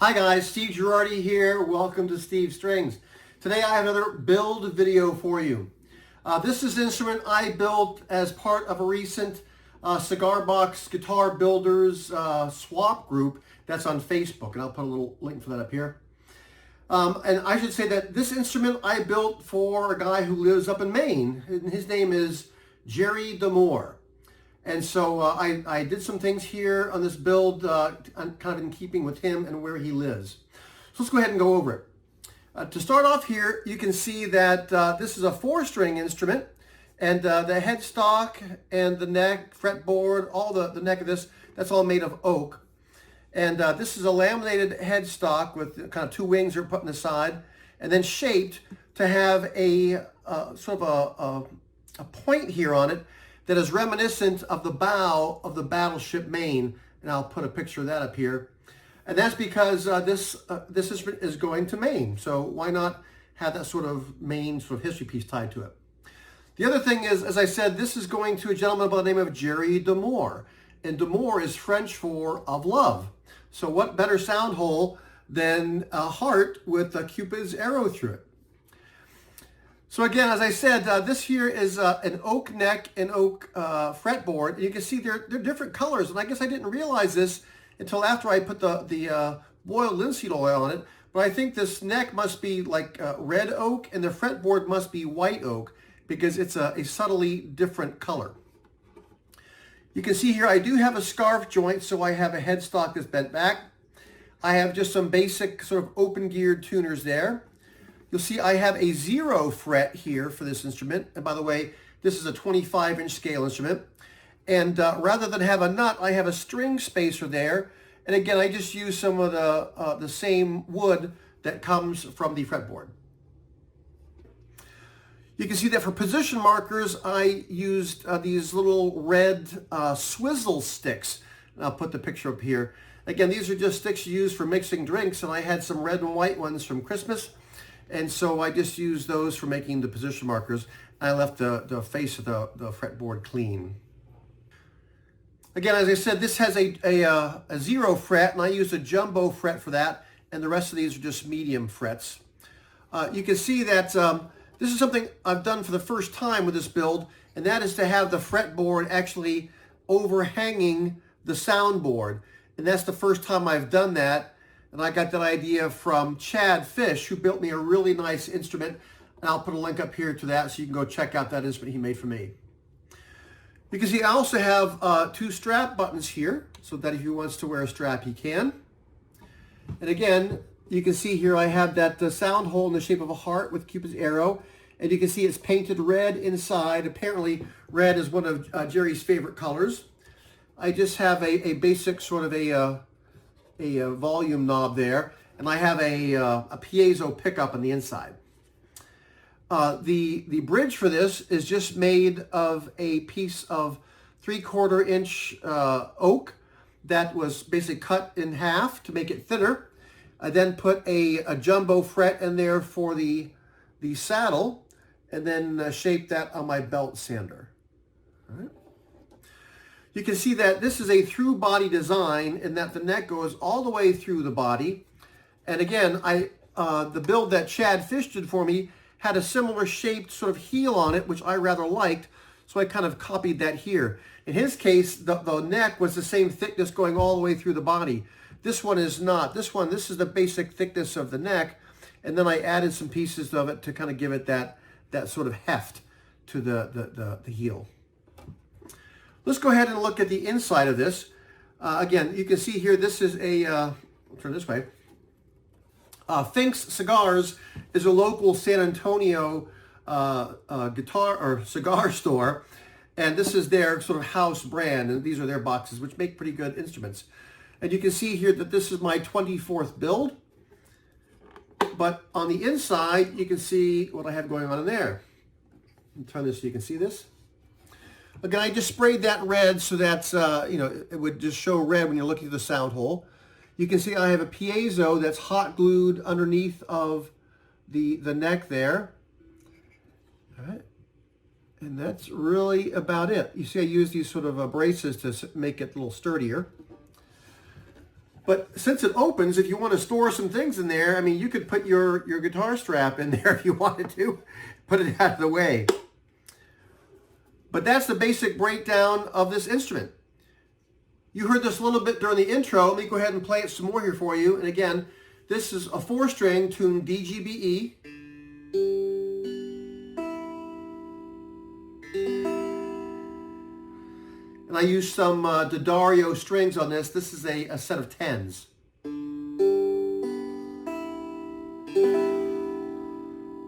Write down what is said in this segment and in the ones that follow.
Hi guys, Steve Girardi here. Welcome to Steve Strings. Today I have another build video for you. This is an instrument I built as part of a recent Cigar Box Guitar Builders Swap group that's on Facebook, and I'll put a little link for that up here. And I should say that this instrument I built for a guy who lives up in Maine, and his name is Gerry D'Amour. And so I did some things here on this build kind of in keeping with him and where he lives. So let's go ahead and go over it. To start off here, you can see that this is a 4-string instrument, and the headstock and the neck, fretboard, all the neck of this, that's all made of oak. And this is a laminated headstock with kind of 2 wings are put on the side, and then shaped to have a sort of a point here on it that is reminiscent of the bow of the battleship Maine, and I'll put a picture of that up here. And that's because this instrument is going to Maine, so why not have that sort of Maine sort of history piece tied to it. The other thing is, as I said, this is going to a gentleman by the name of Gerry D'Amour, and D'Amour is French for of love. So what better sound hole than a heart with a Cupid's arrow through it. So again, as I said, this here is an oak neck and oak fretboard. And you can see they're different colors, and I guess I didn't realize this until after I put the boiled linseed oil on it. But I think this neck must be like red oak, and the fretboard must be white oak because it's a subtly different color. You can see here I do have a scarf joint, so I have a headstock that's bent back. I have just some basic sort of open geared tuners there. You'll see I have a 0 fret here for this instrument. And by the way, this is a 25-inch scale instrument. And rather than have a nut, I have a string spacer there. And again, I just use some of the same wood that comes from the fretboard. You can see that for position markers, I used these little red swizzle sticks. And I'll put the picture up here. Again, these are just sticks used for mixing drinks, and I had some red and white ones from Christmas. And so I just used those for making the position markers. I left the face of the fretboard clean. Again, as I said, this has a 0 fret, and I used a jumbo fret for that, and the rest of these are just medium frets. You can see that this is something I've done for the first time with this build, and that is to have the fretboard actually overhanging the soundboard. And that's the first time I've done that. And I got that idea from Chad Fish, who built me a really nice instrument. And I'll put a link up here to that so you can go check out that instrument he made for me. You can see I also have 2 strap buttons here, so that if he wants to wear a strap, he can. And again, you can see here I have that sound hole in the shape of a heart with Cupid's arrow. And you can see it's painted red inside. Apparently, red is one of Gerry's favorite colors. I just have a basic sort of a volume knob there, and I have a piezo pickup on the inside. The bridge for this is just made of a piece of 3/4 inch oak that was basically cut in half to make it thinner. I then put a jumbo fret in there for the saddle, and then shaped that on my belt sander. All right. You can see that this is a through body design, and that the neck goes all the way through the body. And again, the build that Chad Fish did for me had a similar shaped sort of heel on it, which I rather liked, so I kind of copied that here. In his case, the neck was the same thickness going all the way through the body. This one is not. This is the basic thickness of the neck, and then I added some pieces of it to kind of give it that sort of heft to the heel. Let's go ahead and look at the inside of this. Again, you can see here, this is I'll turn this way. Fink's Cigars is a local San Antonio guitar or cigar store, and this is their sort of house brand, and these are their boxes, which make pretty good instruments. And you can see here that this is my 24th build, but on the inside, you can see what I have going on in there. I'll turn this so you can see this. Again, I just sprayed that red so that's, it would just show red when you're looking at the sound hole. You can see I have a piezo that's hot glued underneath of the neck there. All right. And that's really about it. You see I use these sort of braces to make it a little sturdier. But since it opens, if you want to store some things in there, I mean, you could put your guitar strap in there if you wanted to, put it out of the way. But that's the basic breakdown of this instrument. You heard this a little bit during the intro. Let me go ahead and play it some more here for you. And again, this is a 4-string tuned D-G-B-E. And I used some D'Addario strings on this. This is a set of 10s.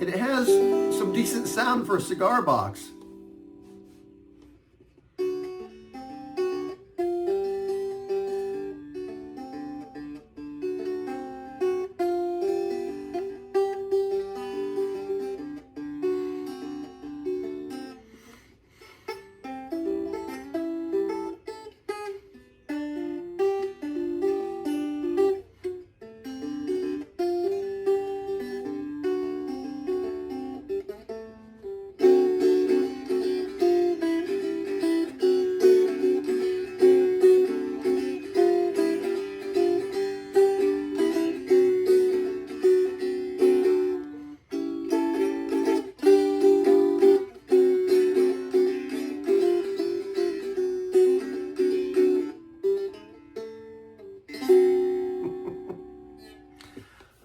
And it has some decent sound for a cigar box.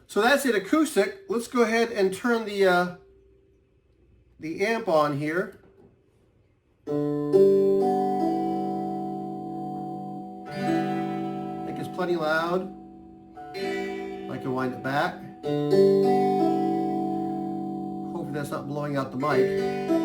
So that's it acoustic. Let's go ahead and turn the amp on here. I think it's plenty loud. I can wind it back. Hopefully that's not blowing out the mic.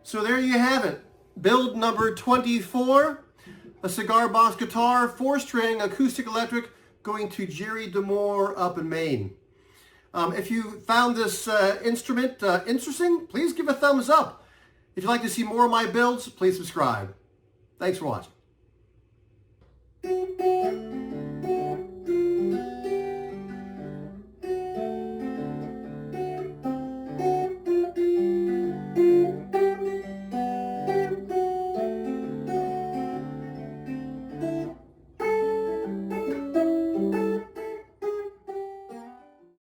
So there you have it. Build number 24, a cigar box guitar, 4-string, acoustic electric, going to Gerry D'Amour up in Maine. If you found this instrument interesting, please give a thumbs up. If you'd like to see more of my builds, please subscribe. Thanks for watching.